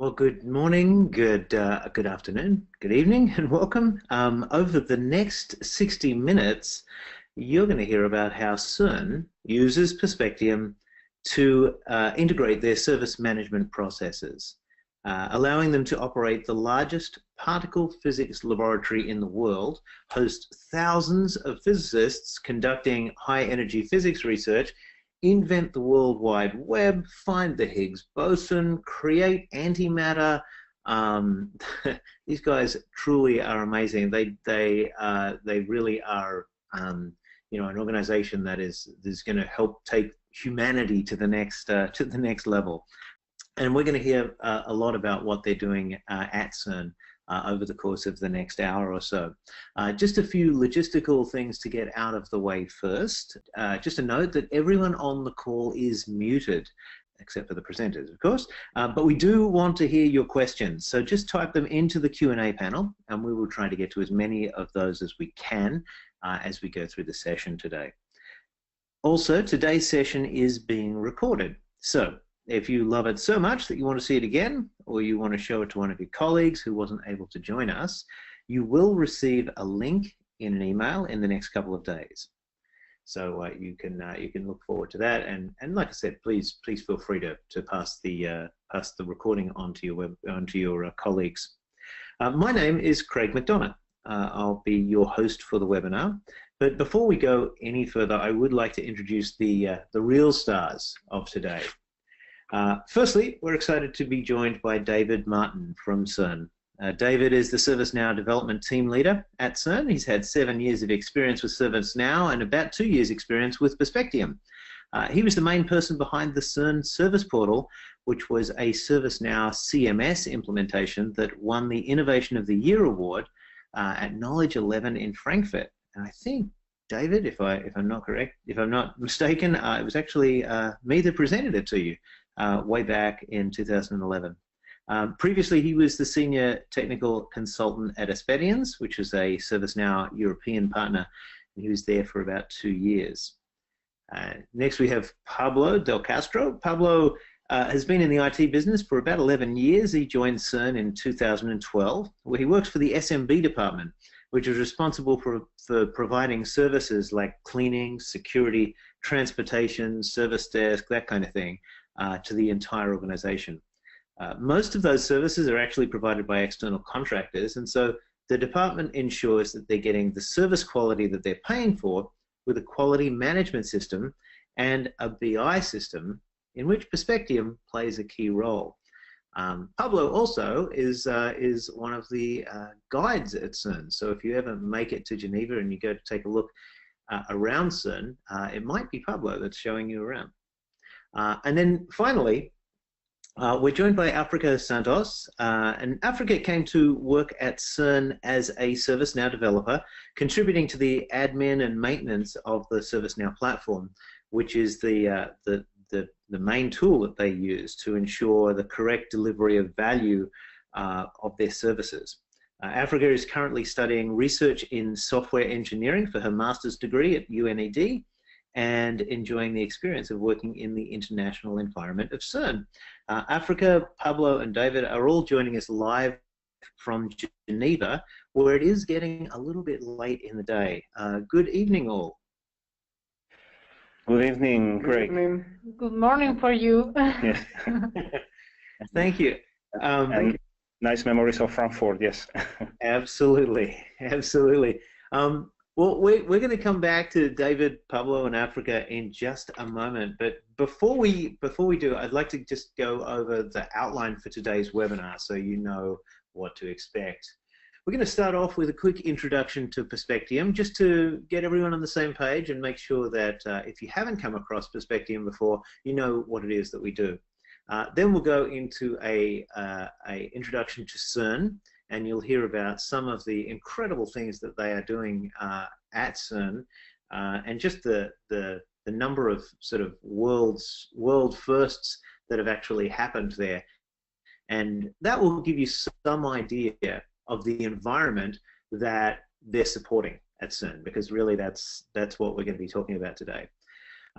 Well, good morning, good afternoon, good evening, and welcome. Over the next 60 minutes, you're going to hear about how CERN uses Perspectium to integrate their service management processes, allowing them to operate the largest particle physics laboratory in the world, host thousands of physicists conducting high-energy physics research, invent the World Wide Web, find the Higgs boson, create antimatter. These guys truly are amazing. They really are an organization that is going to help take humanity to the next level. And we're going to hear a lot about what they're doing at CERN over the course of the next hour or so. Just a few logistical things to get out of the way first. Just a note that everyone on the call is muted, except for the presenters, of course. But we do want to hear your questions, so just type them into the Q&A panel, and we will try to get to as many of those as we can as we go through the session today. Also, today's session is being recorded, so if you love it so much that you want to see it again, or you want to show it to one of your colleagues who wasn't able to join us, you will receive a link in an email in the next couple of days. So you can look forward to that, and like I said, please feel free to pass the recording onto your colleagues. My name is Craig McDonough. I'll be your host for the webinar. But before we go any further, I would like to introduce the real stars of today. Firstly, we're excited to be joined by David Martin from CERN. David is the ServiceNow development team leader at CERN. He's had 7 years of experience with ServiceNow and about 2 years experience with Perspectium. He was the main person behind the CERN Service Portal, which was a ServiceNow CMS implementation that won the Innovation of the Year award at Knowledge 11 in Frankfurt. And I think, David, if I'm not mistaken, it was actually me that presented it to you. Way back in 2011. Previously, he was the Senior Technical Consultant at Expedience, which is a ServiceNow European partner, and he was there for about 2 years. Next, we have Pablo Del Castro. Pablo has been in the IT business for about 11 years. He joined CERN in 2012, where he works for the SMB department, which is responsible for providing services like cleaning, security, transportation, service desk, that kind of thing, to the entire organization. Most of those services are actually provided by external contractors, and so the department ensures that they're getting the service quality that they're paying for with a quality management system and a BI system in which Perspectium plays a key role. Pablo also is one of the guides at CERN, so if you ever make it to Geneva and you go to take a look around CERN, it might be Pablo that's showing you around. And then finally, we're joined by Africa Santos, and Africa came to work at CERN as a ServiceNow developer, contributing to the admin and maintenance of the ServiceNow platform, which is the main tool that they use to ensure the correct delivery of value of their services. Africa is currently studying research in software engineering for her master's degree at UNED, and enjoying the experience of working in the international environment of CERN. Africa, Pablo, and David are all joining us live from Geneva, where it is getting a little bit late in the day. Good evening, all. Good evening, Greg. Good evening. Good morning for you. Yes. Thank you. And nice memories of Frankfurt, yes. Absolutely. Well, we're going to come back to David, Pablo, and Africa in just a moment. But before we do, I'd like to just go over the outline for today's webinar so you know what to expect. We're going to start off with a quick introduction to Perspectium, just to get everyone on the same page and make sure that if you haven't come across Perspectium before, you know what it is that we do. Then we'll go into a introduction to CERN, and you'll hear about some of the incredible things that they are doing at CERN, and just the number of sort of world firsts that have actually happened there. And that will give you some idea of the environment that they're supporting at CERN, because really that's what we're going to be talking about today.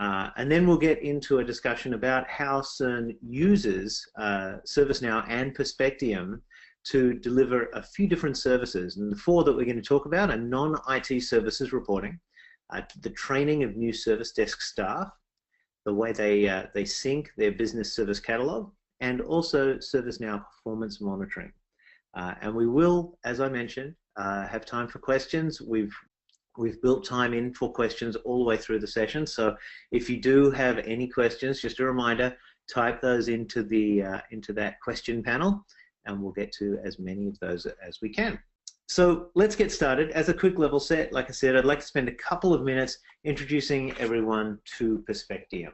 And then we'll get into a discussion about how CERN uses ServiceNow and Perspectium to deliver a few different services. And the four that we're going to talk about are non-IT services reporting, the training of new service desk staff, the way they sync their business service catalog, and also ServiceNow performance monitoring. And we will, as I mentioned, have time for questions. We've built time in for questions all the way through the session. So if you do have any questions, just a reminder, type those into that question panel, and we'll get to as many of those as we can. So let's get started. As a quick level set, like I said, I'd like to spend a couple of minutes introducing everyone to Perspectium.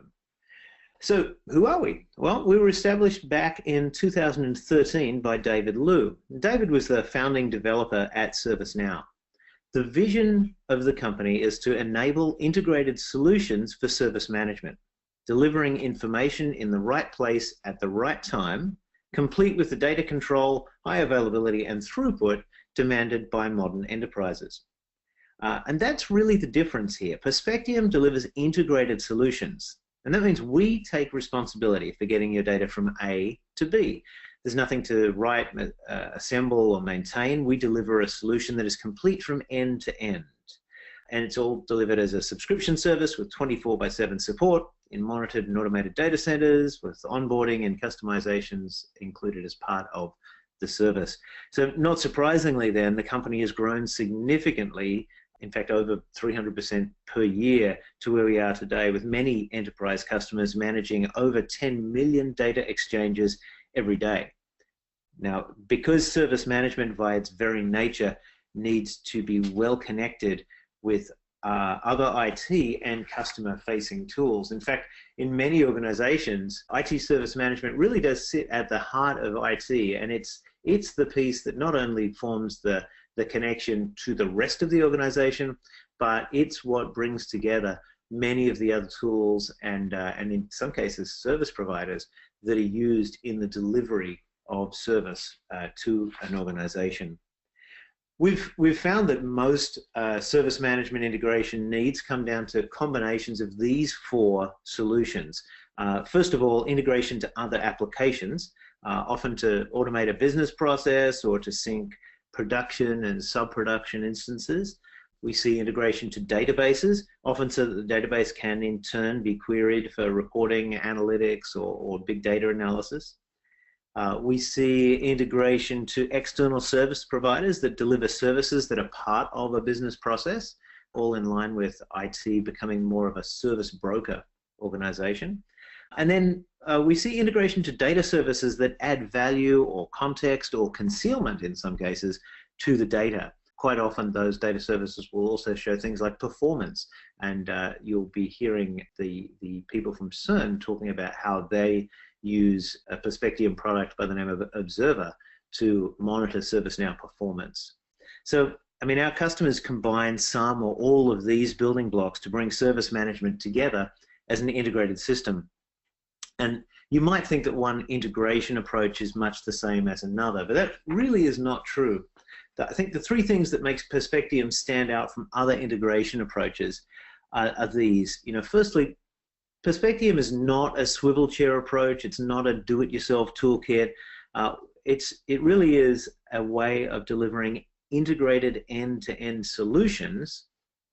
So who are we? Well, we were established back in 2013 by David Liu. David was the founding developer at ServiceNow. The vision of the company is to enable integrated solutions for service management, delivering information in the right place at the right time, complete with the data control, high availability, and throughput demanded by modern enterprises. And that's really the difference here. Perspectium delivers integrated solutions, and that means we take responsibility for getting your data from A to B. There's nothing to write, assemble, or maintain. We deliver a solution that is complete from end to end. And it's all delivered as a subscription service with 24/7 support in monitored and automated data centers with onboarding and customizations included as part of the service. So not surprisingly then, the company has grown significantly, in fact over 300% per year, to where we are today, with many enterprise customers managing over 10 million data exchanges every day. Now, because service management by its very nature needs to be well connected with other IT and customer-facing tools. In fact, in many organizations, IT service management really does sit at the heart of IT, and it's the piece that not only forms the connection to the rest of the organization, but it's what brings together many of the other tools and in some cases service providers that are used in the delivery of service to an organization. We've found that most service management integration needs come down to combinations of these four solutions. First of all, integration to other applications, often to automate a business process or to sync production and sub-production instances. We see integration to databases, often so that the database can in turn be queried for reporting, analytics, or big data analysis. We see integration to external service providers that deliver services that are part of a business process, all in line with IT becoming more of a service broker organization. And then we see integration to data services that add value or context or concealment in some cases to the data. Quite often those data services will also show things like performance, and you'll be hearing the people from CERN talking about how they use a Perspectium product by the name of Observer to monitor ServiceNow performance. So, I mean, our customers combine some or all of these building blocks to bring service management together as an integrated system. And you might think that one integration approach is much the same as another, but that really is not true. I think the three things that makes Perspectium stand out from other integration approaches are these. You know, firstly, Perspectium is not a swivel chair approach. It's not a do-it-yourself toolkit. It really is a way of delivering integrated end-to-end solutions,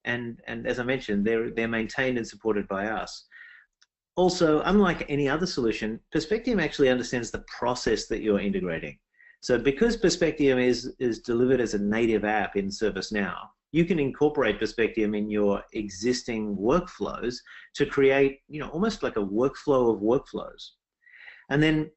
and as I mentioned, they're maintained and supported by us. Also, unlike any other solution, Perspectium actually understands the process that you're integrating. So because Perspectium is delivered as a native app in ServiceNow, you can incorporate Perspectium in your existing workflows to create, you know, almost like a workflow of workflows. And then,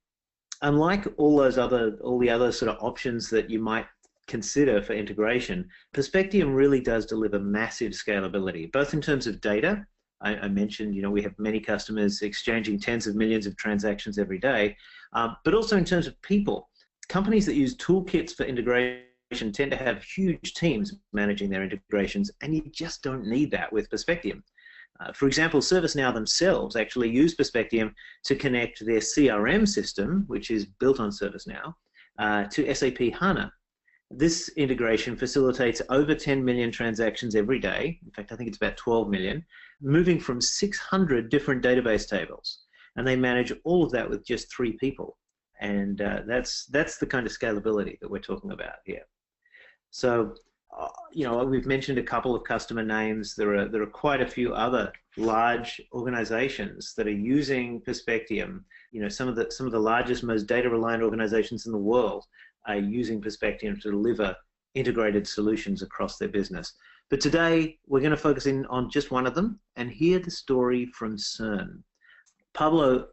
unlike all the other sort of options that you might consider for integration, Perspectium really does deliver massive scalability, both in terms of data. I mentioned, you know, we have many customers exchanging tens of millions of transactions every day, but also in terms of people. Companies that use toolkits for integration tend to have huge teams managing their integrations, and you just don't need that with Perspectium. For example, ServiceNow themselves actually use Perspectium to connect their CRM system, which is built on ServiceNow, to SAP HANA. This integration facilitates over 10 million transactions every day. In fact, I think it's about 12 million, moving from 600 different database tables. And they manage all of that with just 3 people. And that's the kind of scalability that we're talking about here. So, we've mentioned a couple of customer names. There are quite a few other large organizations that are using Perspectium. Some of the largest, most data-reliant organizations in the world are using Perspectium to deliver integrated solutions across their business. But today, we're going to focus in on just one of them and hear the story from CERN. Pablo,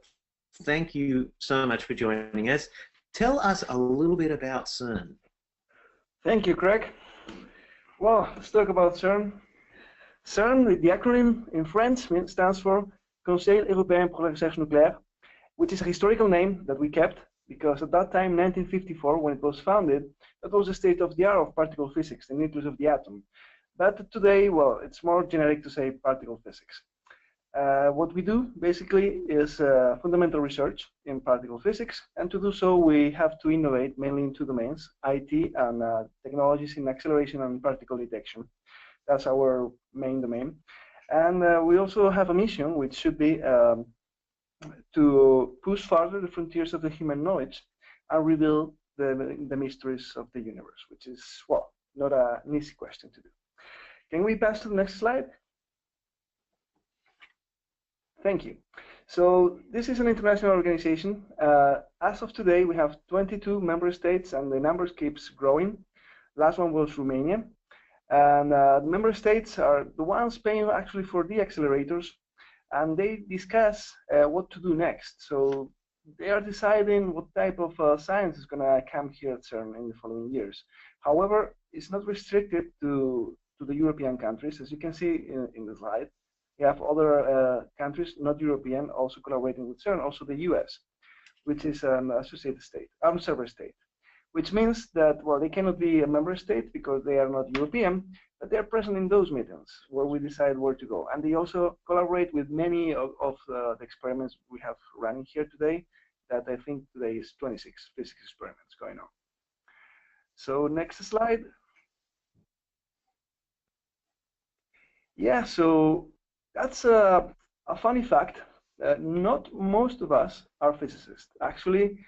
thank you so much for joining us. Tell us a little bit about CERN. Thank you, Craig. Well, let's talk about CERN. CERN, the acronym in French, stands for Conseil Européen pour la Recherche Nucléaire, which is a historical name that we kept because at that time, 1954, when it was founded, that was the state of the art of particle physics, the nucleus of the atom. But today, well, it's more generic to say particle physics. What we do basically is fundamental research in particle physics, and to do so we have to innovate mainly in 2 domains, IT and technologies in acceleration and particle detection. That's our main domain. And we also have a mission which should be to push further the frontiers of the human knowledge and reveal the mysteries of the universe, which is, well, not an easy question to do. Can we pass to the next slide? Thank you. So this is an international organization. As of today, we have 22 member states, and the numbers keeps growing. Last one was Romania. And the member states are the ones paying actually for the accelerators, and they discuss what to do next. So they are deciding what type of science is going to come here at CERN in the following years. However, it's not restricted to the European countries. As you can see in the slide, we have other countries, not European, also collaborating with CERN, also the US, which is an associated state, observer state, which means that, well, they cannot be a member state because they are not European, but they are present in those meetings where we decide where to go. And they also collaborate with many of the experiments we have running here today, that I think today is 26 physics experiments going on. So next slide. Yeah, so that's a funny fact. Not most of us are physicists. Actually,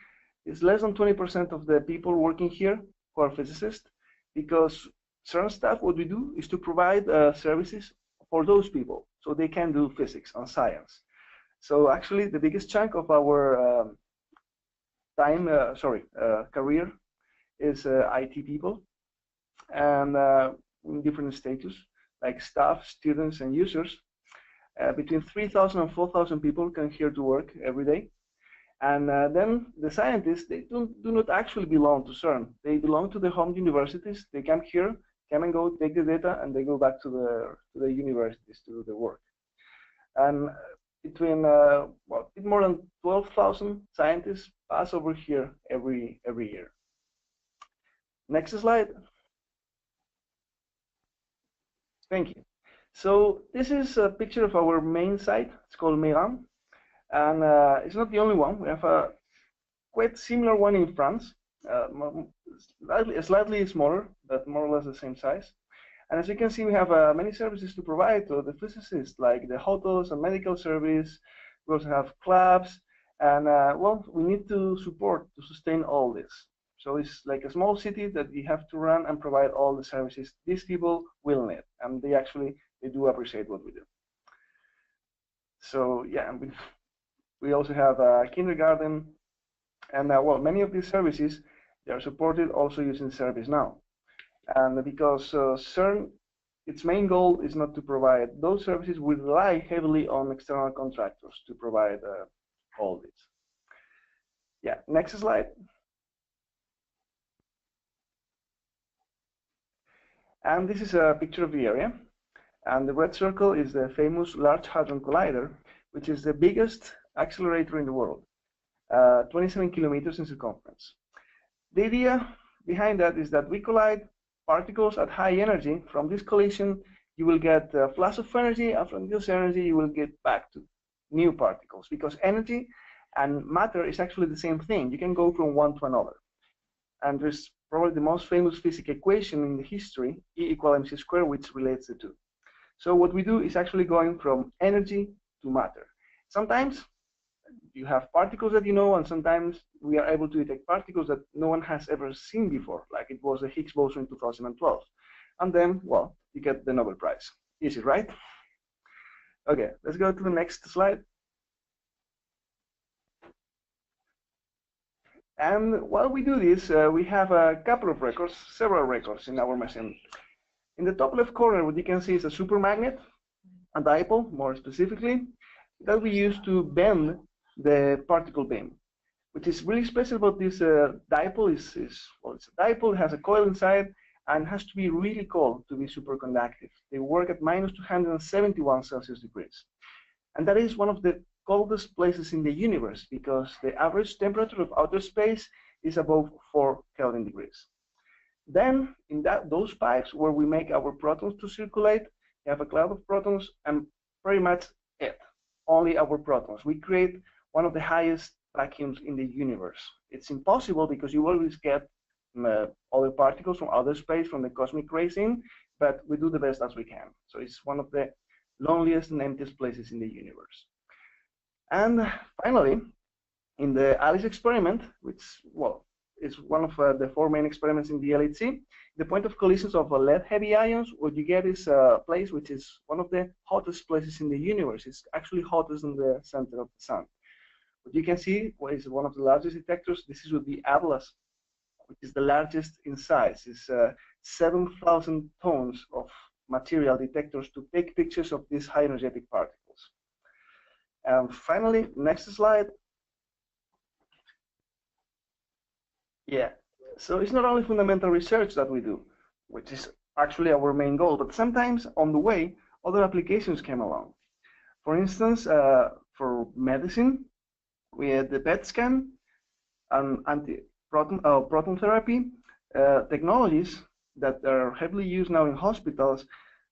it's less than 20% of the people working here who are physicists, because CERN staff, what we do is to provide services for those people so they can do physics and science. So actually, the biggest chunk of our career is IT people, and in different status, like staff, students, and users. Between 3,000 and 4,000 people come here to work every day. And then the scientists, they do not actually belong to CERN. They belong to the home universities. They come here, come and go, take the data, and they go back to the universities to do the work. And between well, more than 12,000 scientists pass over here every year. Next slide. Thank you. So this is a picture of our main site. It's called Meran, and it's not the only one. We have a quite similar one in France, slightly smaller, but more or less the same size. And as you can see, we have many services to provide to the physicists, like the hotels and medical service. We also have clubs, and well, we need to support to sustain all this. So it's like a small city that we have to run and provide all the services these people will need, and they do appreciate what we do. So yeah, we also have a kindergarten, and well, many of these services, they are supported also using ServiceNow. And because CERN, its main goal is not to provide those services, we rely heavily on external contractors to provide all this. Yeah, next slide. And this is a picture of the area. And the red circle is the famous Large Hadron Collider, which is the biggest accelerator in the world, 27 kilometers in circumference. The idea behind that is that we collide particles at high energy. From this collision, you will get a flash of energy, and from this energy, you will get back to new particles, because energy and matter is actually the same thing. You can go from one to another. And there's probably the most famous physics equation in the history, E equal mc squared, which relates the two. So what we do is actually going from energy to matter. Sometimes you have particles that you know, and sometimes we are able to detect particles that no one has ever seen before, like it was the Higgs boson in 2012. And then, well, you get the Nobel Prize. Easy, right? Okay, let's go to the next slide. And while we do this, we have a couple of records, several records in our machine. In the top left corner, what you can see is a supermagnet, a dipole, more specifically, that we use to bend the particle beam. Which is really special about this dipole well, it's a dipole, it has a coil inside, and has to be really cold to be superconductive. They work at minus 271 Celsius degrees. And that is one of the coldest places in the universe because the average temperature of outer space is above 4 Kelvin degrees. Then in those pipes where we make our protons to circulate, we have a cloud of protons and pretty much it, only our protons. We create one of the highest vacuums in the universe. It's impossible because you always get other particles from outer space, from the cosmic rays in, but we do the best as we can. So it's one of the loneliest and emptiest places in the universe. And finally, in the ALICE experiment, which, well, is one of the 4 main experiments in the LHC, the point of collisions of lead-heavy ions, what you get is a place which is one of the hottest places in the universe. It's actually hottest than the center of the sun. What you can see is one of the largest detectors. This is with the Atlas, which is the largest in size. It's 7,000 tons of material detectors to take pictures of these high energetic particles. And finally, next slide. Yeah, so it's not only fundamental research that we do, which is actually our main goal, but sometimes on the way, other applications came along. For instance, for medicine, we had the PET scan and proton therapy technologies that are heavily used now in hospitals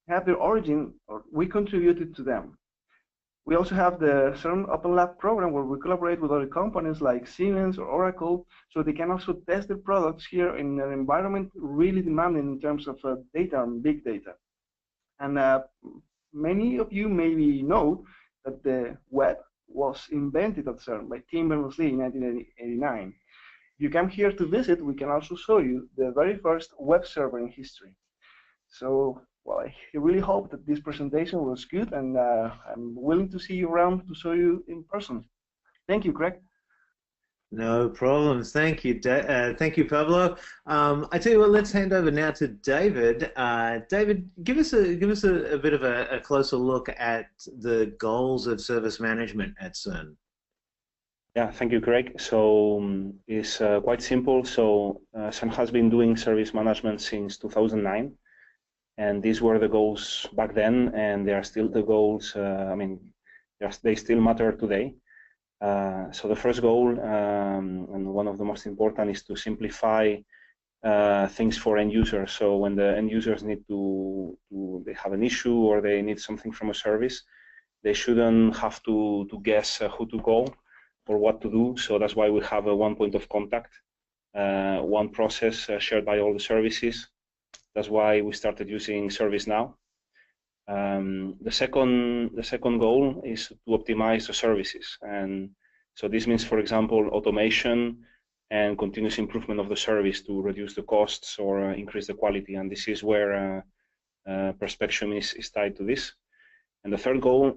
have their origin, or we contributed to them. We also have the CERN Open Lab program where we collaborate with other companies like Siemens or Oracle, so they can also test their products here in an environment really demanding in terms of data and big data. And many of you maybe know that the web was invented at CERN by Tim Berners-Lee in 1989. If you come here to visit, we can also show you the very first web server in history. So, well, I really hope that this presentation was good, and I'm willing to see you around to show you in person. Thank you, Craig. No problems. Thank you, thank you, Pablo. I tell you what, let's hand over now to David. David, give us a bit of a closer look at the goals of service management at CERN. Yeah, thank you, Craig. So it's quite simple. So CERN has been doing service management since 2009. And these were the goals back then, and they are still the goals. I mean, they still matter today. So the first goal, and one of the most important, is to simplify things for end users. So when the end users need they have an issue or they need something from a service, they shouldn't have to guess who to call or what to do. So that's why we have a one point of contact, one process shared by all the services. That's why we started using ServiceNow. The second goal is to optimize the services, and so this means, for example, automation and continuous improvement of the service to reduce the costs or increase the quality. And this is where Perspectium is tied to this. And the third goal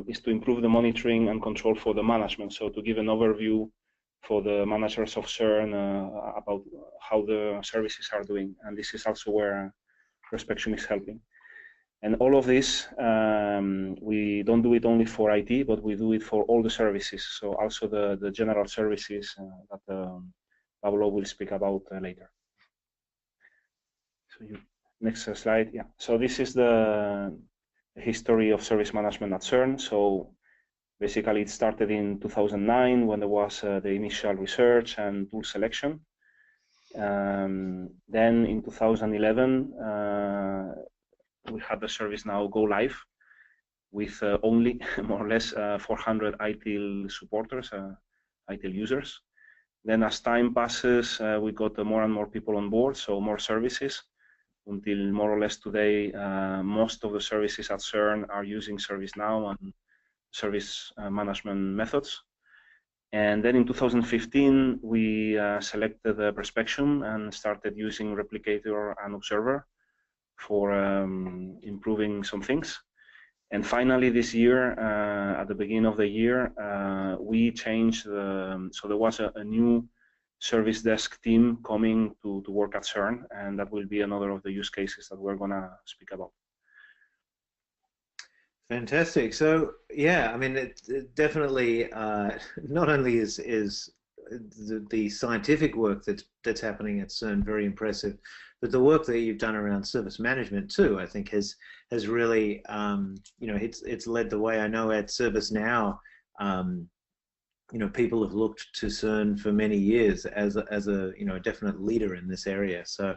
is to improve the monitoring and control for the management. So to give an overview for the managers of CERN about how the services are doing. And this is also where Perspectium is helping. And all of this, we don't do it only for IT, but we do it for all the services. So also the general services that Pablo will speak about later. So next slide, yeah. So this is the history of service management at CERN. So basically, it started in 2009 when there was the initial research and tool selection. Then in 2011, we had the ServiceNow go live with only more or less 400 ITIL supporters, ITIL users. Then as time passes, we got more and more people on board, so more services, until more or less today, most of the services at CERN are using ServiceNow and service management methods. And then in 2015, we selected Perspectium and started using Replicator and Observer for improving some things. And finally, this year, at the beginning of the year, we changed. So there was a new service desk team coming to work at CERN, and that will be another of the use cases that we're going to speak about. Fantastic. So yeah, I mean, it definitely not only is the scientific work that's happening at CERN very impressive, but the work that you've done around service management too, I think has really you know, it's led the way. I know at ServiceNow, you know, people have looked to CERN for many years as a you know, a definite leader in this area. So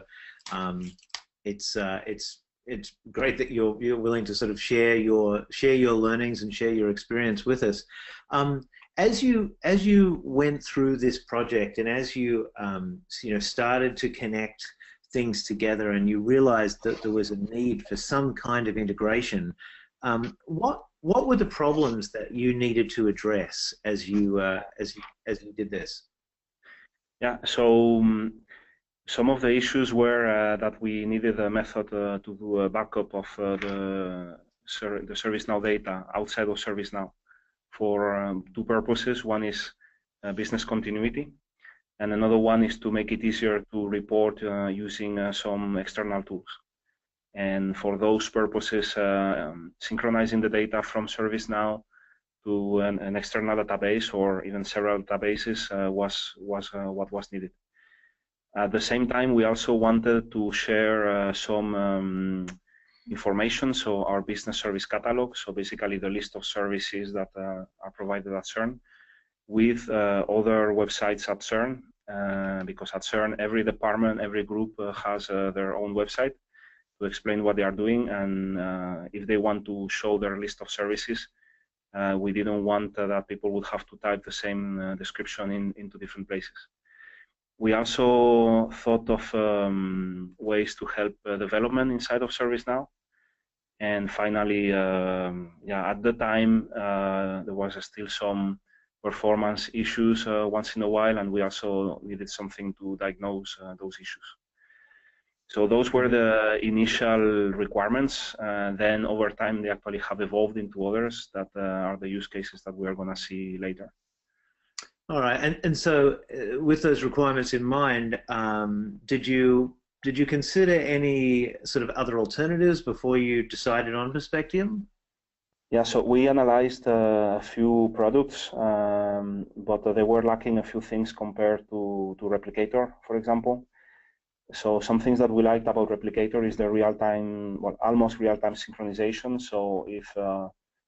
it's great that you're willing to sort of share your learnings and share your experience with us. As you went through this project and as you you know, started to connect things together and you realized that there was a need for some kind of integration, what were the problems that you needed to address as you did this? Yeah, so some of the issues were that we needed a method to do a backup of the ServiceNow data outside of ServiceNow for two purposes. One is business continuity, and another one is to make it easier to report using some external tools. And for those purposes, synchronizing the data from ServiceNow to an external database or even several databases was what was needed. At the same time, we also wanted to share some information, so our business service catalog, so basically the list of services that are provided at CERN, with other websites at CERN, because at CERN, every department, every group has their own website to explain what they are doing, and if they want to show their list of services, we didn't want that people would have to type the same description into different places. We also thought of ways to help development inside of ServiceNow. And finally, yeah, at the time, there was still some performance issues once in a while, and we also needed something to diagnose those issues. So those were the initial requirements. Then over time, they actually have evolved into others that are the use cases that we are going to see later. All right, and so with those requirements in mind, did you consider any sort of other alternatives before you decided on Perspectium? Yeah, so we analyzed a few products, but they were lacking a few things compared to Replicator, for example. So some things that we liked about Replicator is the real-time, well, almost real-time synchronization. So if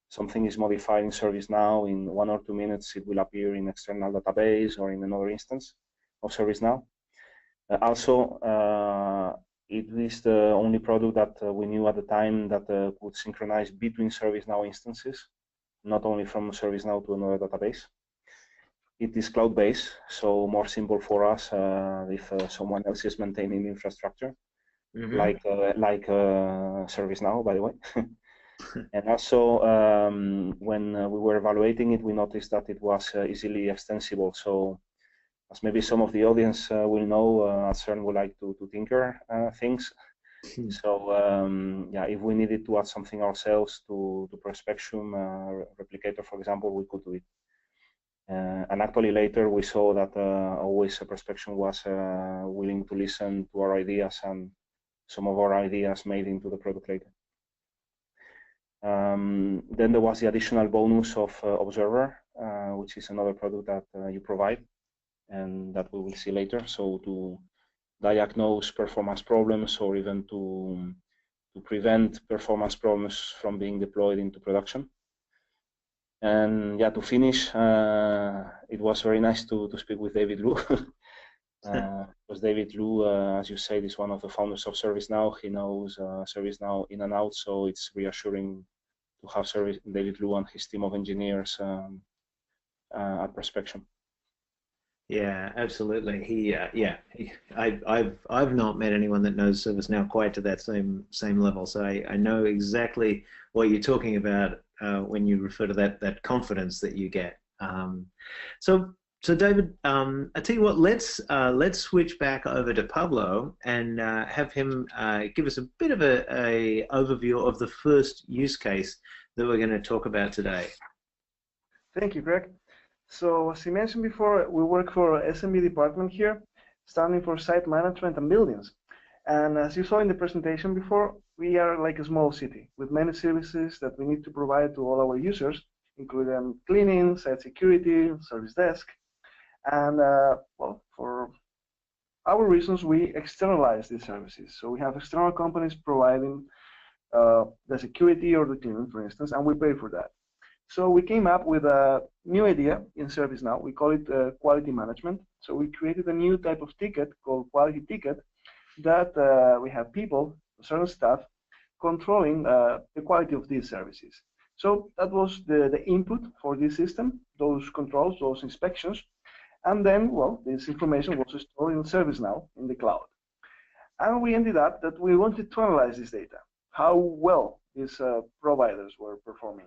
something is modified in ServiceNow, in 1 or 2 minutes, it will appear in external database or in another instance of ServiceNow. Also, it is the only product that we knew at the time that could synchronize between ServiceNow instances, not only from ServiceNow to another database. It is cloud-based, so more simple for us if someone else is maintaining the infrastructure, like ServiceNow, by the way. And also, when we were evaluating it, we noticed that it was easily extensible. So, as maybe some of the audience will know, at CERN we like to tinker things. So, yeah, if we needed to add something ourselves to Perspectium Replicator, for example, we could do it. And actually later we saw that always Perspectium was willing to listen to our ideas, and some of our ideas made into the product later. Then there was the additional bonus of Observer, which is another product that you provide, and that we will see later. So to diagnose performance problems, or even to prevent performance problems from being deployed into production. And yeah, to finish, it was very nice to speak with David Lu. Because David Lu, as you said, is one of the founders of ServiceNow. He knows ServiceNow in and out, so it's reassuring to have David Lu and his team of engineers at Perspectium. Yeah, absolutely. I've not met anyone that knows ServiceNow quite to that same level. So I know exactly what you're talking about when you refer to that confidence that you get. So so David, I tell you what, let's switch back over to Pablo and have him give us a bit of a overview of the first use case that we're going to talk about today. Thank you, Greg. So as I mentioned before, we work for SMB department here, standing for site management and buildings. And as you saw in the presentation before, we are like a small city with many services that we need to provide to all our users, including cleaning, site security, service desk. And well, for our reasons, we externalize these services. So we have external companies providing the security or the cleaning, for instance, and we pay for that. So we came up with a new idea in ServiceNow. We call it quality management. So we created a new type of ticket called quality ticket that we have people, certain staff, controlling the quality of these services. So that was the input for this system, those controls, those inspections. And then, well, this information was stored in ServiceNow in the cloud. And we ended up that we wanted to analyze this data, how well these providers were performing.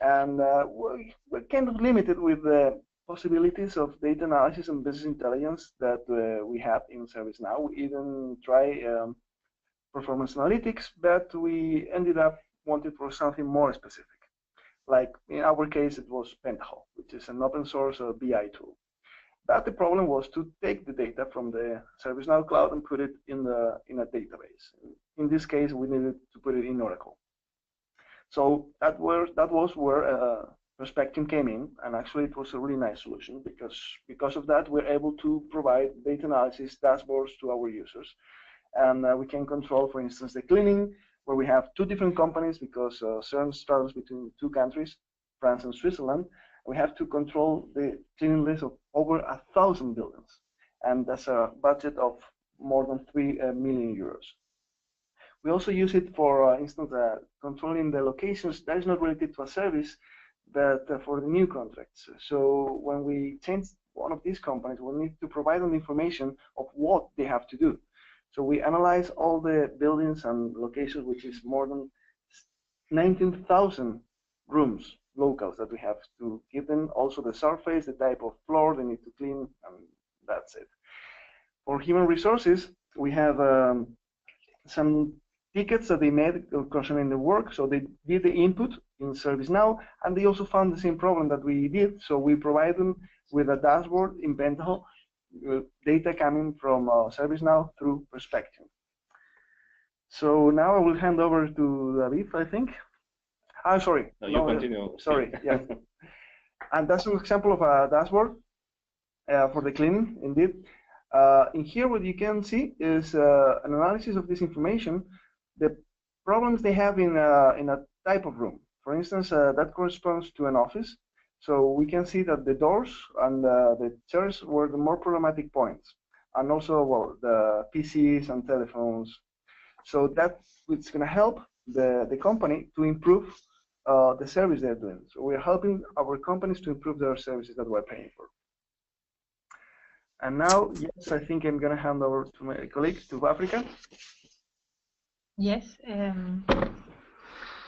And we're kind of limited with the possibilities of data analysis and business intelligence that we have in ServiceNow. We even try performance analytics, but we ended up wanting for something more specific. Like in our case, it was Pentaho, which is an open source BI tool. But the problem was to take the data from the ServiceNow cloud and put it in a database. In this case, we needed to put it in Oracle. So that was where Perspectium came in, and actually it was a really nice solution because of that we're able to provide data analysis dashboards to our users, and we can control, for instance, the cleaning, where we have two different companies because CERN travels between two countries, France and Switzerland. We have to control the cleaning list of over 1,000 buildings, and that's a budget of more than 3 million euros. We also use it for instance, controlling the locations that is not related to a service, but for the new contracts. So when we change one of these companies, we need to provide them information of what they have to do. So we analyze all the buildings and locations, which is more than 19,000 rooms, locals that we have to give them, also the surface, the type of floor they need to clean, and that's it. For human resources, we have some tickets that they made concerning the work. So they did the input in ServiceNow, and they also found the same problem that we did. So we provide them with a dashboard in Pentaho, data coming from ServiceNow through Perspectium. So now I will hand over to David, I think. Ah, sorry. No, you continue. Sorry, yeah. And that's an example of a dashboard for the cleaning, indeed. In here, what you can see is an analysis of this information, the problems they have in a type of room. For instance, that corresponds to an office. So we can see that the doors and the chairs were the more problematic points. And also, well, the PCs and telephones. So that's what's going to help the company to improve the service they're doing. So we're helping our companies to improve their services that we're paying for. And now, yes, I think I'm going to hand over to my colleague to Africa. Yes.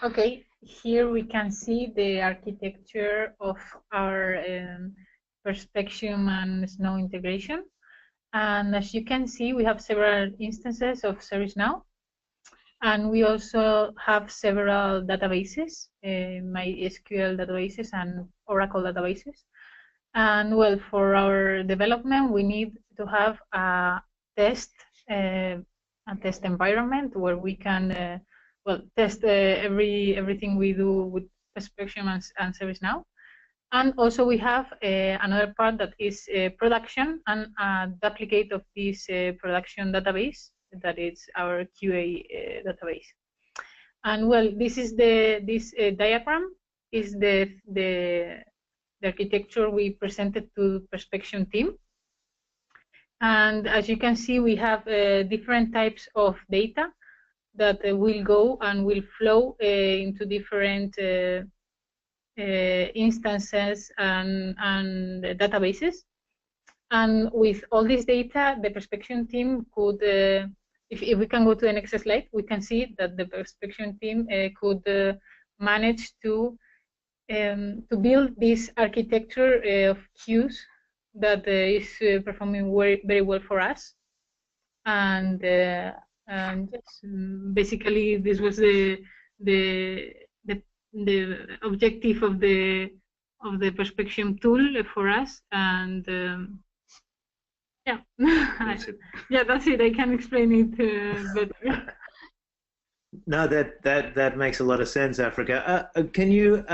Okay. Here we can see the architecture of our Perspectium and Snow integration. And as you can see, we have several instances of ServiceNow. And we also have several databases, MySQL databases and Oracle databases. And well, for our development, we need to have a test environment where we can well, test everything we do with Perspectium and ServiceNow. And also we have another part that is production and a duplicate of this production database, that is our QA database. And well, this is this diagram is the architecture we presented to the Perspectium team. And as you can see, we have different types of data that will go and will flow into different instances and databases. And with all this data, the Perspectium team could, if we can go to the next slide, we can see that the Perspectium team could manage to build this architecture of queues that is performing very well for us. And yes, basically this was the objective of the Perspectium tool for us. And yeah, That's it. yeah, that's it. I can explain it better. No, that makes a lot of sense, Africa. Can you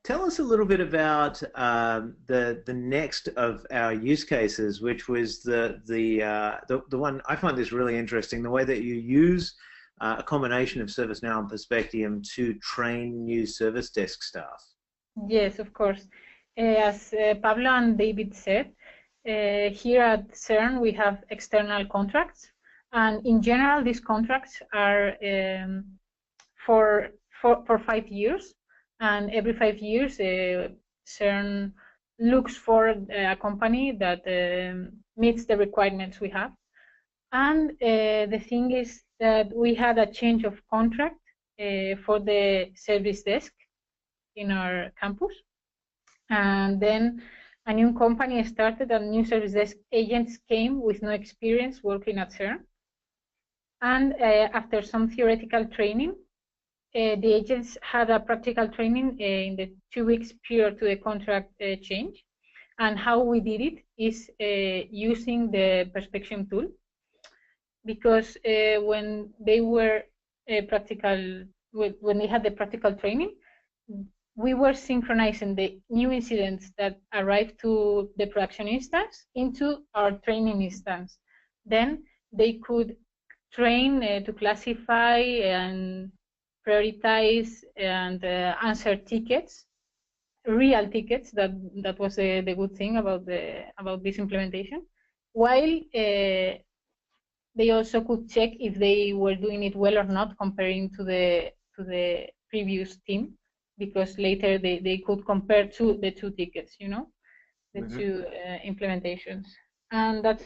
tell us a little bit about the next of our use cases, which was the one I find this really interesting, the way that you use a combination of ServiceNow and Perspectium to train new service desk staff? Yes, of course. As Pablo and David said, here at CERN we have external contracts. And in general, these contracts are for 5 years, and every 5 years, CERN looks for a company that meets the requirements we have. And the thing is that we had a change of contract for the service desk in our campus, and then a new company started, and new service desk agents came with no experience working at CERN. And after some theoretical training, the agents had a practical training in the 2 weeks prior to the contract change. And how we did it is using the Perspectium tool, because when they were when they had the practical training, we were synchronizing the new incidents that arrived to the production instance into our training instance. Then they could train to classify and prioritize and answer tickets, real tickets. That was the good thing about this implementation. While they also could check if they were doing it well or not, comparing to the previous team, because later they could compare the two tickets, you know, the two implementations. And that's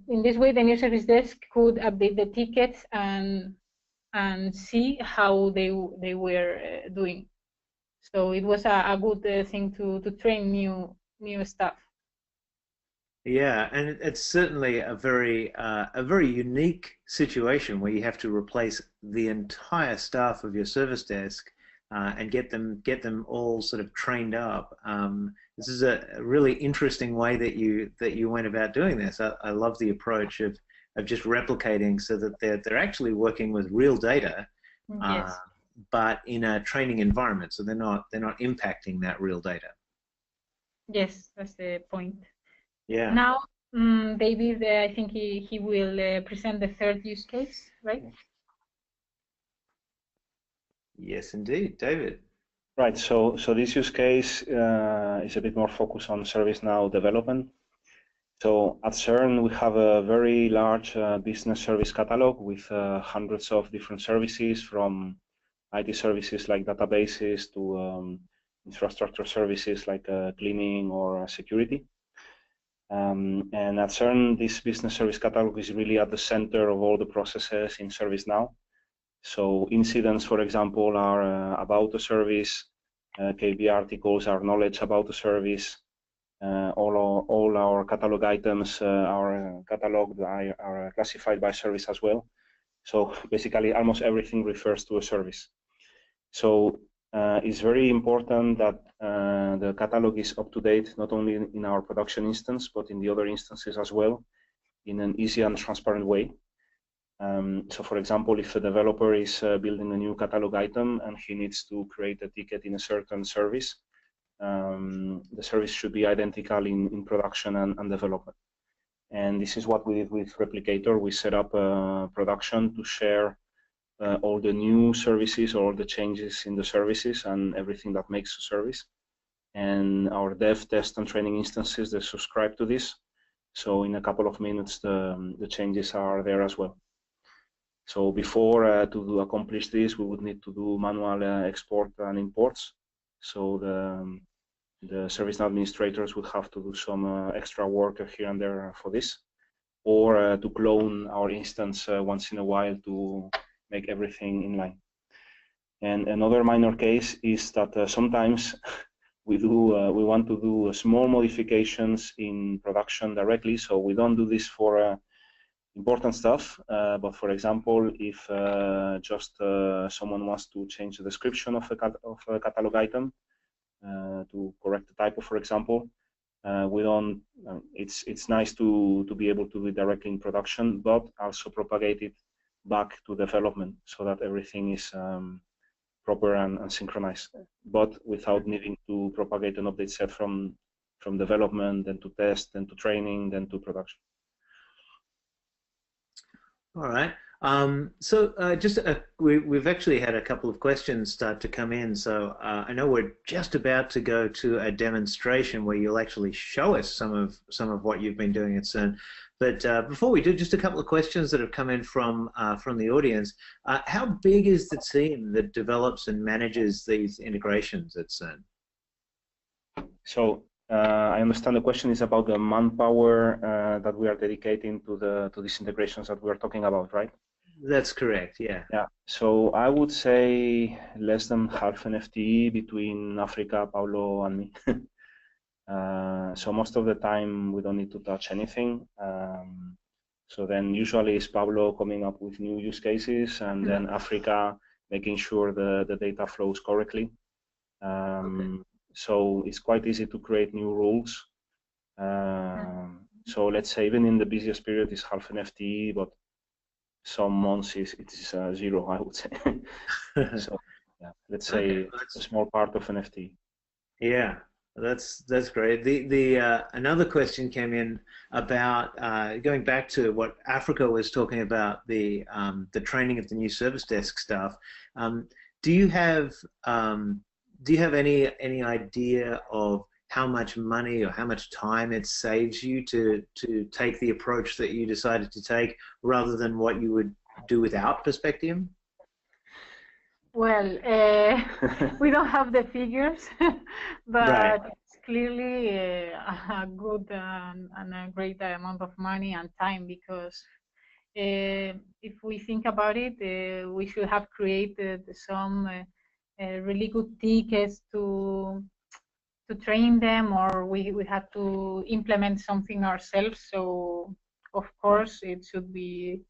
in this way, the new service desk could update the tickets and see how they were doing. So it was a good thing to train new staff. Yeah, and it's certainly a very unique situation where you have to replace the entire staff of your service desk and get them all sort of trained up. This is a really interesting way that you went about doing this. I love the approach of just replicating so that they're actually working with real data, Yes. but in a training environment, so they're not impacting that real data. Yes, that's the point. Yeah. Now, David, I think he will present the third use case, right? Yes, indeed, David. Right. So this use case is a bit more focused on ServiceNow development. So at CERN, we have a very large business service catalog with hundreds of different services, from IT services like databases to infrastructure services like cleaning or security. And at CERN, this business service catalog is really at the center of all the processes in ServiceNow. So incidents, for example, are about the service. KB articles are knowledge about the service. All our catalog items are cataloged, are classified by service as well. So basically, almost everything refers to a service. So it's very important that the catalog is up to date, not only in our production instance, but in the other instances as well, in an easy and transparent way. So for example, if a developer is building a new catalog item and he needs to create a ticket in a certain service, the service should be identical in production and development. And this is what we did with Replicator. We set up production to share all the new services, all the changes in the services and everything that makes a service. And our dev, test, and training instances, they subscribe to this. So in a couple of minutes, the changes are there as well. So before to accomplish this, we would need to do manual export and imports. So the service administrators would have to do some extra work here and there for this, or to clone our instance once in a while to make everything in line. And another minor case is that sometimes we want to do small modifications in production directly, so we don't do this for important stuff, but for example, if just someone wants to change the description of a catalog item to correct the typo, for example, we don't. It's nice to be able to do it directly in production, but also propagate it back to development so that everything is proper and synchronized, but without needing to propagate an update set from development, then to test, then to training, then to production. All right. We've actually had a couple of questions start to come in. So I know we're just about to go to a demonstration where you'll actually show us some of what you've been doing at CERN. But before we do, just a couple of questions that have come in from the audience. How big is the team that develops and manages these integrations at CERN? So I understand the question is about the manpower that we are dedicating to these integrations that we are talking about, right? That's correct, yeah. Yeah, so I would say less than half an FTE between Africa, Paulo, and me. So most of the time we don't need to touch anything. So then usually it's Pablo coming up with new use cases, and then Africa making sure the data flows correctly. So it's quite easy to create new rules. So let's say even in the busiest period is half an FTE, but some months it's 0, I would say. So yeah, let's say a small part of an FTE. Yeah, that's great. Another question came in about going back to what Africa was talking about, the training of the new service desk staff. Do you have any idea of how much money or how much time it saves you to take the approach that you decided to take rather than what you would do without Perspectium? Well, we don't have the figures, but right. It's clearly a good and a great amount of money and time, because if we think about it, we should have created some really good tickets to train them, or we had to implement something ourselves. So of course it should be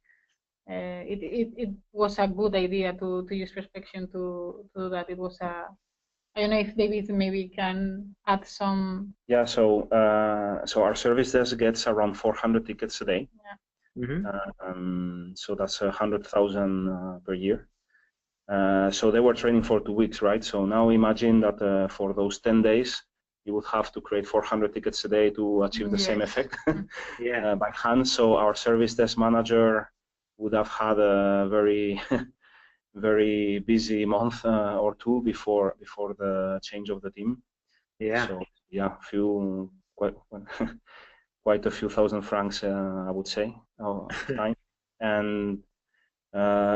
it was a good idea to use Perspectium to do that. It was I don't know if David maybe can add some. Yeah, so our service desk gets around 400 tickets a day. Yeah. So that's 100,000 per year. So they were training for 2 weeks, right? So now imagine that for those 10 days, you would have to create 400 tickets a day to achieve the same effect by hand. So our service desk manager would have had a very, very busy month or two before the change of the team. Yeah. So yeah, quite a few thousand francs, I would say, of time. And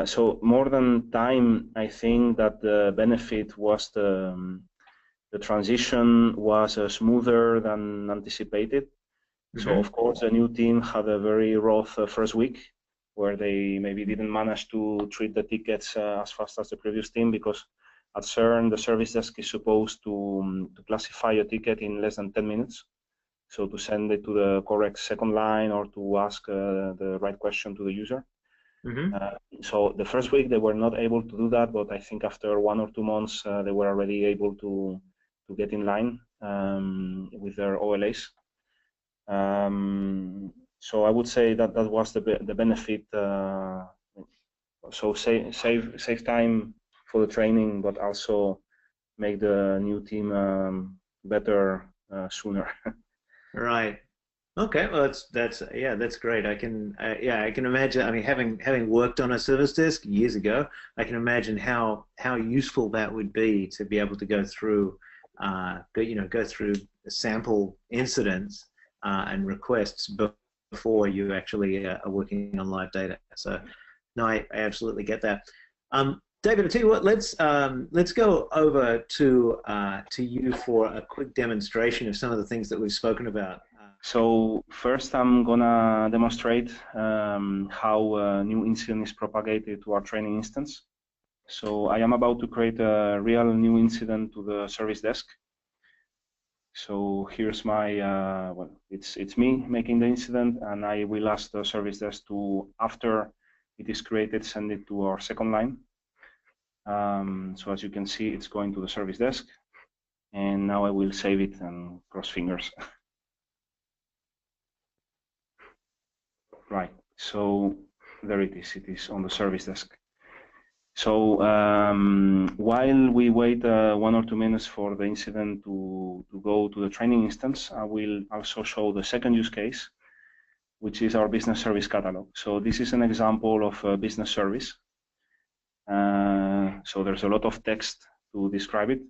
so more than time, I think that the benefit was the transition was smoother than anticipated. So of course the new team had a very rough first week, where they maybe didn't manage to treat the tickets as fast as the previous team, because at CERN the service desk is supposed to classify a ticket in less than 10 minutes. So to send it to the correct second line or to ask the right question to the user. So the first week they were not able to do that, but I think after 1 or 2 months they were already able to get in line with their OLAs. So I would say that was the benefit. So save time for the training, but also make the new team better sooner. Right. Okay. Well, that's great. I can imagine. I mean, having worked on a service desk years ago, I can imagine how useful that would be to be able to go through sample incidents and requests before you actually are working on live data. So, no, I absolutely get that. David, I tell you what, let's go over to you for a quick demonstration of some of the things that we've spoken about. So first, I'm gonna demonstrate how a new incident is propagated to our training instance. So I am about to create a real new incident to the service desk. So here's my, well, it's me making the incident, and I will ask the service desk to, after it is created, send it to our second line. So as you can see, it's going to the service desk, and now I will save it and cross fingers. Right, so there it is on the service desk. So while we wait 1 or 2 minutes for the incident to go to the training instance, I will also show the second use case, which is our business service catalog. So this is an example of a business service. So there's a lot of text to describe it.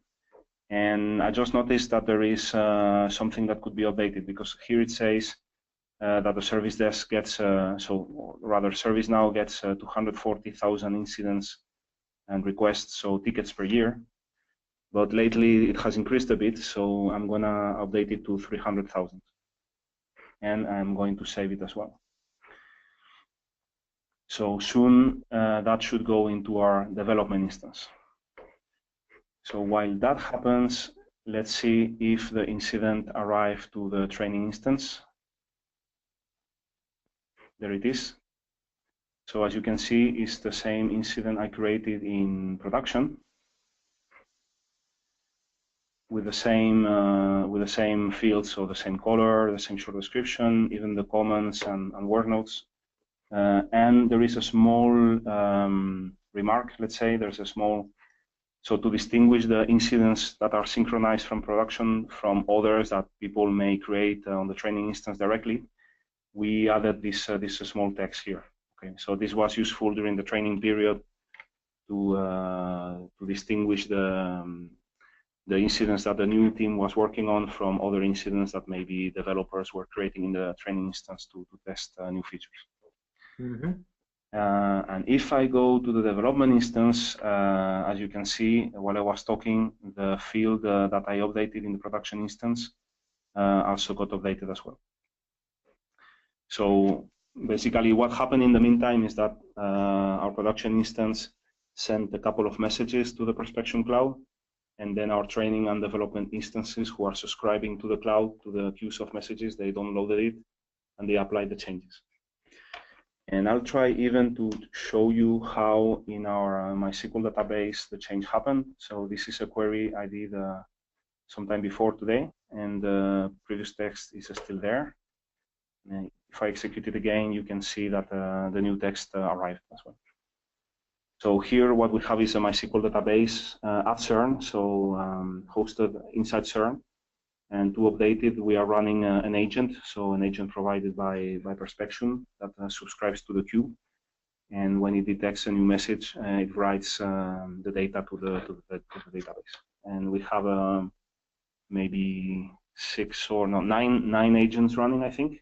And I just noticed that there is something that could be updated, because here it says that the service desk gets, so rather ServiceNow gets 240,000 incidents and requests, so tickets per year. But lately it has increased a bit, so I'm gonna update it to 300,000. And I'm going to save it as well. So soon that should go into our development instance. So while that happens, let's see if the incident arrived to the training instance. There it is. So as you can see, it's the same incident I created in production with the same fields, so the same color, the same short description, even the comments and work notes. And there is a small remark, let's say, there's a small, so to distinguish the incidents that are synchronized from production from others that people may create on the training instance directly, we added this small text here. Okay, so this was useful during the training period to distinguish the incidents that the new team was working on from other incidents that maybe developers were creating in the training instance to test new features. Mm-hmm. And if I go to the development instance, as you can see, while I was talking, the field that I updated in the production instance also got updated as well. So basically what happened in the meantime is that our production instance sent a couple of messages to the Perspectium cloud, and then our training and development instances who are subscribing to the cloud, to the queues of messages, they downloaded it and they applied the changes. And I'll try even to show you how in our MySQL database the change happened. So this is a query I did sometime before today, and the previous text is still there. And if I execute it again, you can see that the new text arrived as well. So here what we have is a MySQL database at CERN, so hosted inside CERN. And to update it, we are running an agent, so an agent provided by Perspectium that subscribes to the queue. And when it detects a new message, it writes the data to the database. And we have maybe 9 agents running, I think.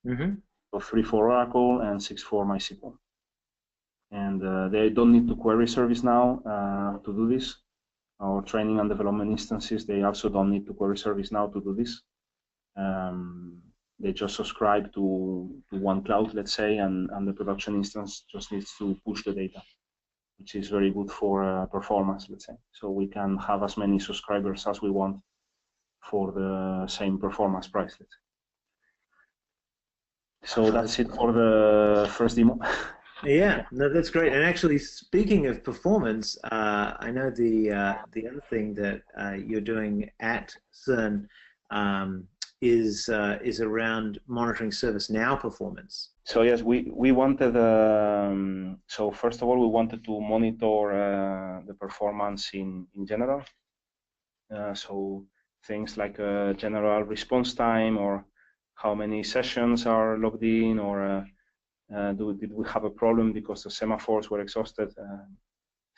Mm-hmm. So 3 for Oracle and 6 for MySQL. And they don't need to query ServiceNow to do this. Our training and development instances, they also don't need to query ServiceNow to do this. They just subscribe to one cloud, let's say, and the production instance just needs to push the data, which is very good for performance, let's say. So we can have as many subscribers as we want for the same performance price, let's say. So that's it for the first demo. Yeah, no, that's great. And actually, speaking of performance, I know the other thing that you're doing at CERN is around monitoring ServiceNow performance. So yes, we wanted. So first of all, we wanted to monitor the performance in general. So things like general response time, or how many sessions are logged in, or did we have a problem because the semaphores were exhausted,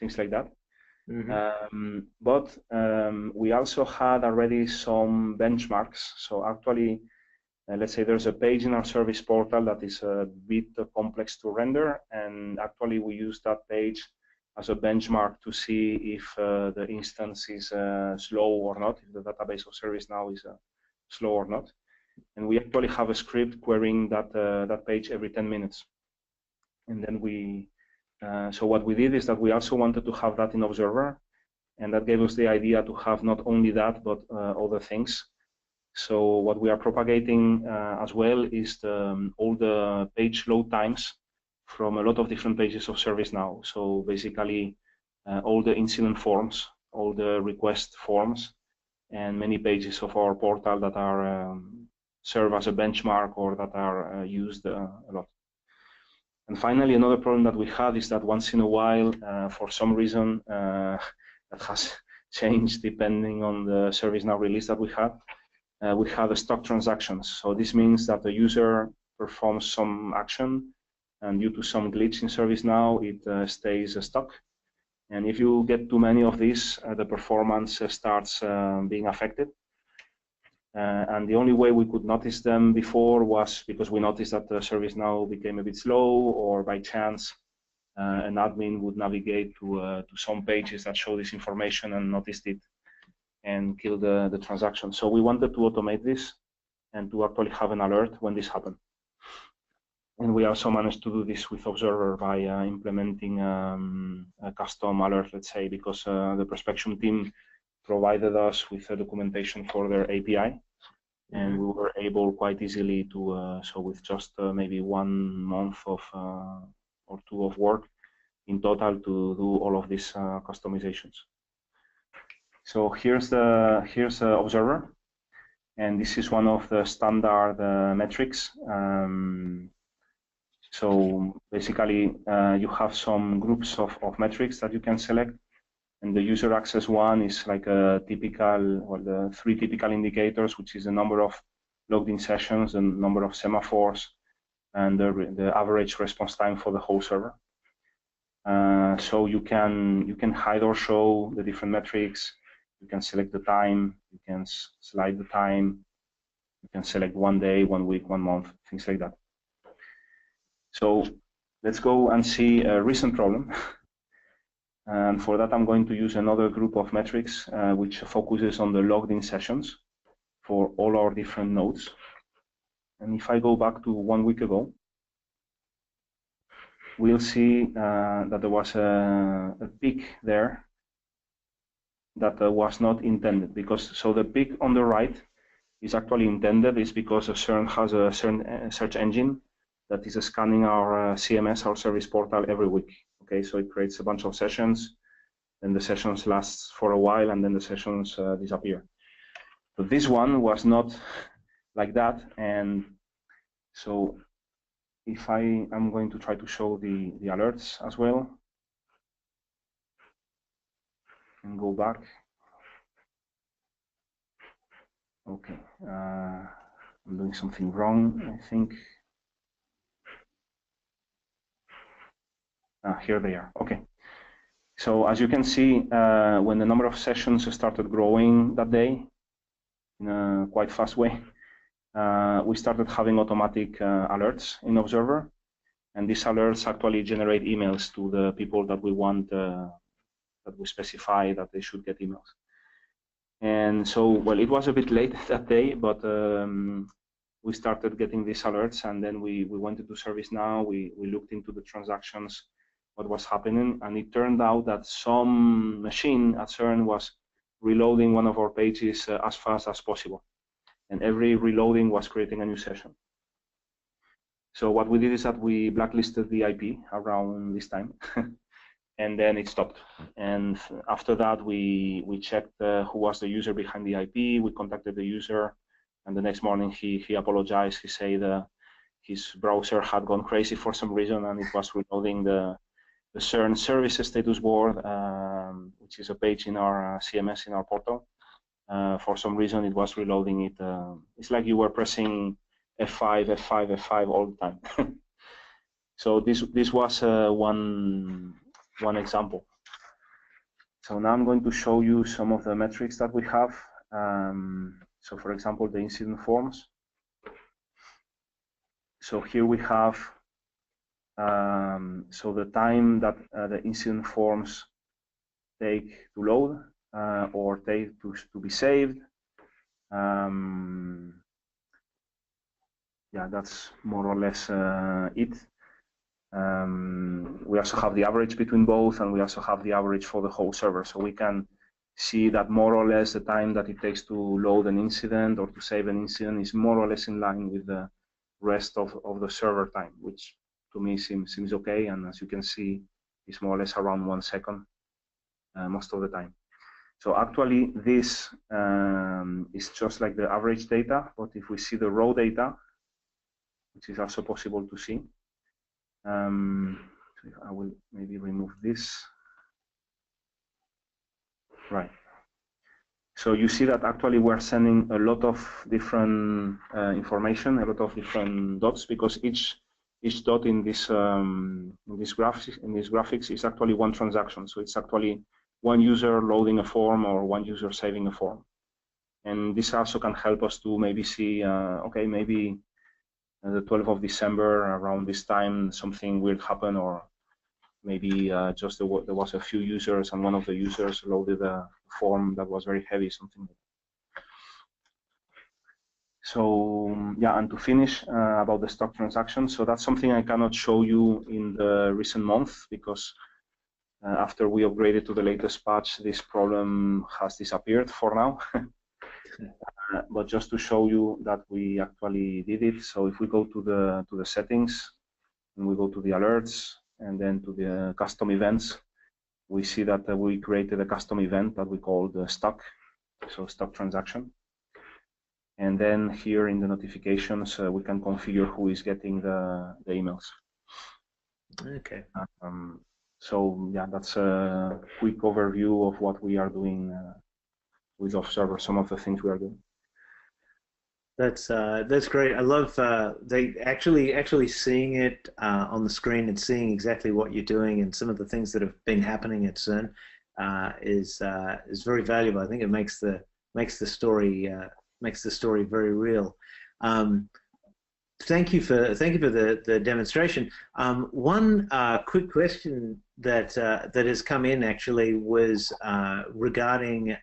things like that. Mm-hmm. But we also had already some benchmarks. So actually, let's say there's a page in our service portal that is a bit complex to render, and actually we use that page as a benchmark to see if the instance is slow or not, if the database of ServiceNow is slow or not. And we actually have a script querying that page every 10 minutes. And then so what we did is that we also wanted to have that in Observer, and that gave us the idea to have not only that, but other things. So what we are propagating as well is all the page load times from a lot of different pages of ServiceNow. So basically all the incident forms, all the request forms, and many pages of our portal that are serve as a benchmark or that are used a lot. And finally, another problem that we had is that once in a while, for some reason, that has changed depending on the ServiceNow release that we had a stock transactions. So this means that the user performs some action, and due to some glitch in ServiceNow, it stays stuck. And if you get too many of these, the performance starts being affected. And the only way we could notice them before was because we noticed that the ServiceNow became a bit slow, or by chance an admin would navigate to some pages that show this information and noticed it and kill the transaction. So we wanted to automate this and to actually have an alert when this happened. And we also managed to do this with Observer by implementing a custom alert, let's say, because the Perspectium team provided us with a documentation for their API, and we were able quite easily to, so with just maybe 1 month of or 2 of work in total to do all of these customizations. So here's Observer, and this is one of the standard metrics. So basically, you have some groups of metrics that you can select. And the user access one is like a typical, or the 3 typical indicators, which is the number of logged in sessions, and number of semaphores, and the average response time for the whole server. So you can hide or show the different metrics. You can select the time. You can slide the time. You can select 1 day, 1 week, 1 month, things like that. So let's go and see a recent problem. And for that, I'm going to use another group of metrics, which focuses on the logged in sessions for all our different nodes. And if I go back to 1 week ago, we'll see that there was a peak there that was not intended. So the peak on the right is actually intended. It's because CERN has a CERN search engine that is scanning our CMS, our service portal, every week. Okay, so it creates a bunch of sessions, and the sessions last for a while, and then the sessions disappear. But this one was not like that, and so if I'm going to try to show the alerts as well, and go back. Okay, I'm doing something wrong, I think. Here they are. Okay. So as you can see, when the number of sessions started growing that day in a quite fast way, we started having automatic alerts in Observer, and these alerts actually generate emails to the people that we want, that we specify that they should get emails. And so, well, it was a bit late that day, but we started getting these alerts, and then we went into ServiceNow. We looked into the transactions, what was happening, and it turned out that some machine at CERN was reloading one of our pages as fast as possible, and every reloading was creating a new session. So what we did is that we blacklisted the IP around this time, and then it stopped. And after that, we checked who was the user behind the IP. We contacted the user, and the next morning he apologized. He said his browser had gone crazy for some reason, and it was reloading the CERN service status board, which is a page in our CMS, in our portal. For some reason, it was reloading it. It's like you were pressing F5, F5, F5 all the time. So this was one example. So now I'm going to show you some of the metrics that we have. So for example, the incident forms. So here we have So the time that the incident forms take to load or take to be saved. Yeah, that's more or less it. We also have the average between both, and we also have the average for the whole server. So we can see that more or less the time that it takes to load an incident or to save an incident is more or less in line with the rest of the server time, which to me seems okay. And as you can see, it's more or less around 1 second most of the time. So actually, this is just like the average data, but if we see the raw data, which is also possible to see, so I will maybe remove this. Right. So you see that actually we're sending a lot of different information, a lot of different dots, because each dot in this graphics is actually one transaction. So it's actually one user loading a form or one user saving a form. And this also can help us to maybe see, okay, maybe the 12th of December around this time something weird happened, or maybe just there was a few users and one of the users loaded a form that was very heavy, something. So yeah, and to finish about the stock transaction, so that's something I cannot show you in the recent month, because after we upgraded to the latest patch, this problem has disappeared for now. But just to show you that we actually did it. So if we go to the settings and we go to the alerts and then to the custom events, we see that we created a custom event that we call the stock, so stock transaction. And then here in the notifications, we can configure who is getting the emails. Okay. So yeah, that's a quick overview of what we are doing with Observer, some of the things we are doing. That's great. I love they actually seeing it on the screen and seeing exactly what you're doing and some of the things that have been happening at CERN is very valuable. I think it makes the story very real. Thank you for the demonstration. One quick question that has come in actually was regarding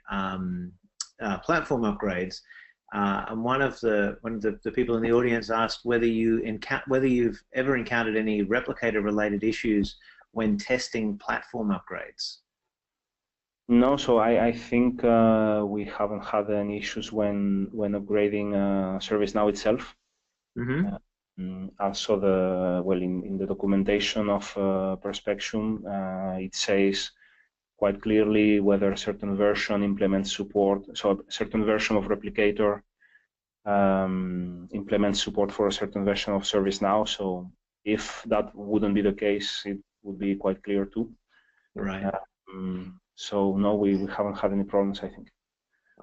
platform upgrades. And one of the people in the audience asked whether you've ever encountered any replicator-related issues when testing platform upgrades. No, so I think we haven't had any issues when upgrading ServiceNow itself. Mm-hmm. Also, in the documentation of Perspectium, it says quite clearly whether a certain version implements support. So a certain version of Replicator implements support for a certain version of ServiceNow. So if that wouldn't be the case, it would be quite clear too. Right. So no, we haven't had any problems, I think.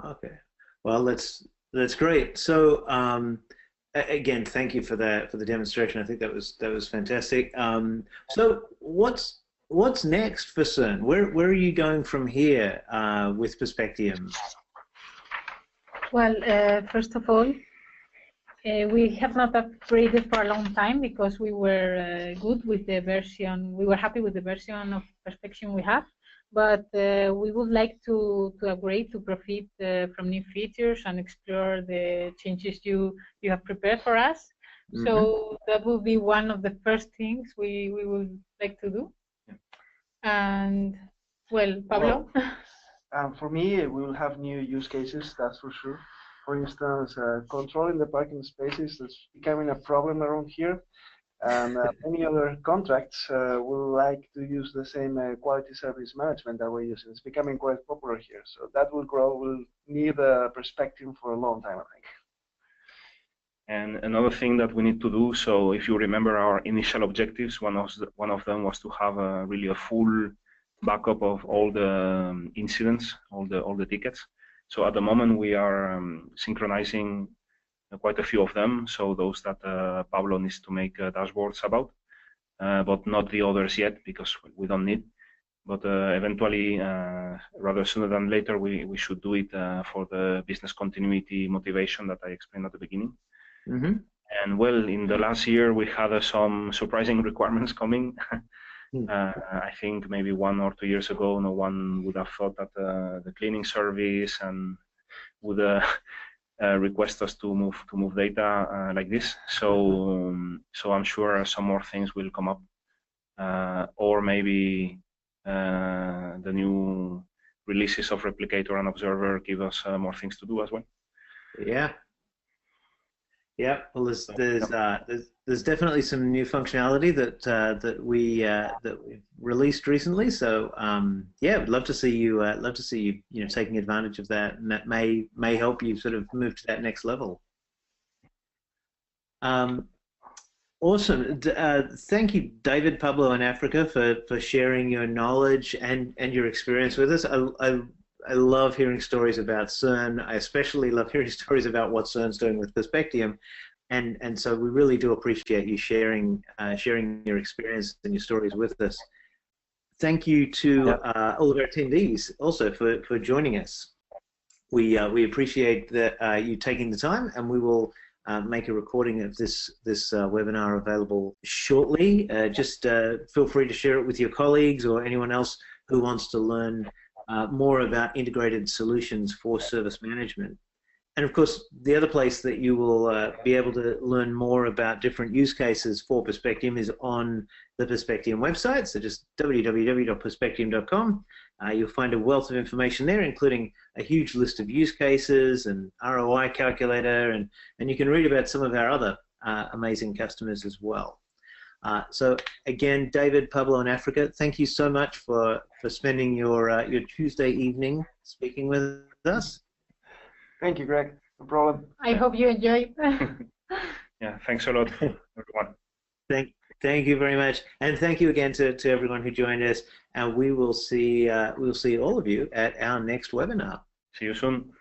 Okay. Well, that's great. So again, thank you for the demonstration. I think that was fantastic. So what's next for CERN? Where are you going from here with Perspectium? Well, first of all, we have not upgraded for a long time because we were good with the version. We were happy with the version of Perspectium we have, but we would like to upgrade to profit from new features and explore the changes you have prepared for us. Mm-hmm. So that will be one of the first things we would like to do. And well, Pablo? For me, we will have new use cases, that's for sure. For instance, controlling the parking spaces is becoming a problem around here. And many other contracts will like to use the same quality service management that we're using. It's becoming quite popular here. So that will grow, will need a Perspectium for a long time, I think. And another thing that we need to do, so if you remember our initial objectives, one of them was to have really a full backup of all the incidents, all the tickets. So at the moment we are synchronizing quite a few of them. So those that Pablo needs to make dashboards about, but not the others yet because we don't need. But eventually, rather sooner than later, we should do it for the business continuity motivation that I explained at the beginning. Mm-hmm. And well, in the last year, we had some surprising requirements coming. I think maybe 1 or 2 years ago, no one would have thought that the cleaning service and would request us to move data like this. So I'm sure some more things will come up, or maybe the new releases of Replicator and Observer give us more things to do as well. Yeah. Yeah, well, there's definitely some new functionality that we've released recently. So yeah, I'd love to see you taking advantage of that, and that may help you sort of move to that next level. Awesome. Thank you, David, Pablo, and Africa for sharing your knowledge and your experience with us. I love hearing stories about CERN. I especially love hearing stories about what CERN's doing with Perspectium, and so we really do appreciate you sharing your experience and your stories with us. Thank you to all of our attendees also for joining us. We appreciate that you taking the time, and we will make a recording of this webinar available shortly. Just feel free to share it with your colleagues or anyone else who wants to learn more about integrated solutions for service management. And of course, the other place that you will be able to learn more about different use cases for Perspectium is on the Perspectium website, so just www.perspectium.com. You'll find a wealth of information there, including a huge list of use cases and ROI calculator, and you can read about some of our other amazing customers as well. So again, David, Pablo, and Africa, thank you so much for spending your Tuesday evening speaking with us. Thank you, Greg. No problem. I hope you enjoyed. Yeah, thanks a lot, everyone. Thank you very much, and thank you again to everyone who joined us. And we will see all of you at our next webinar. See you soon.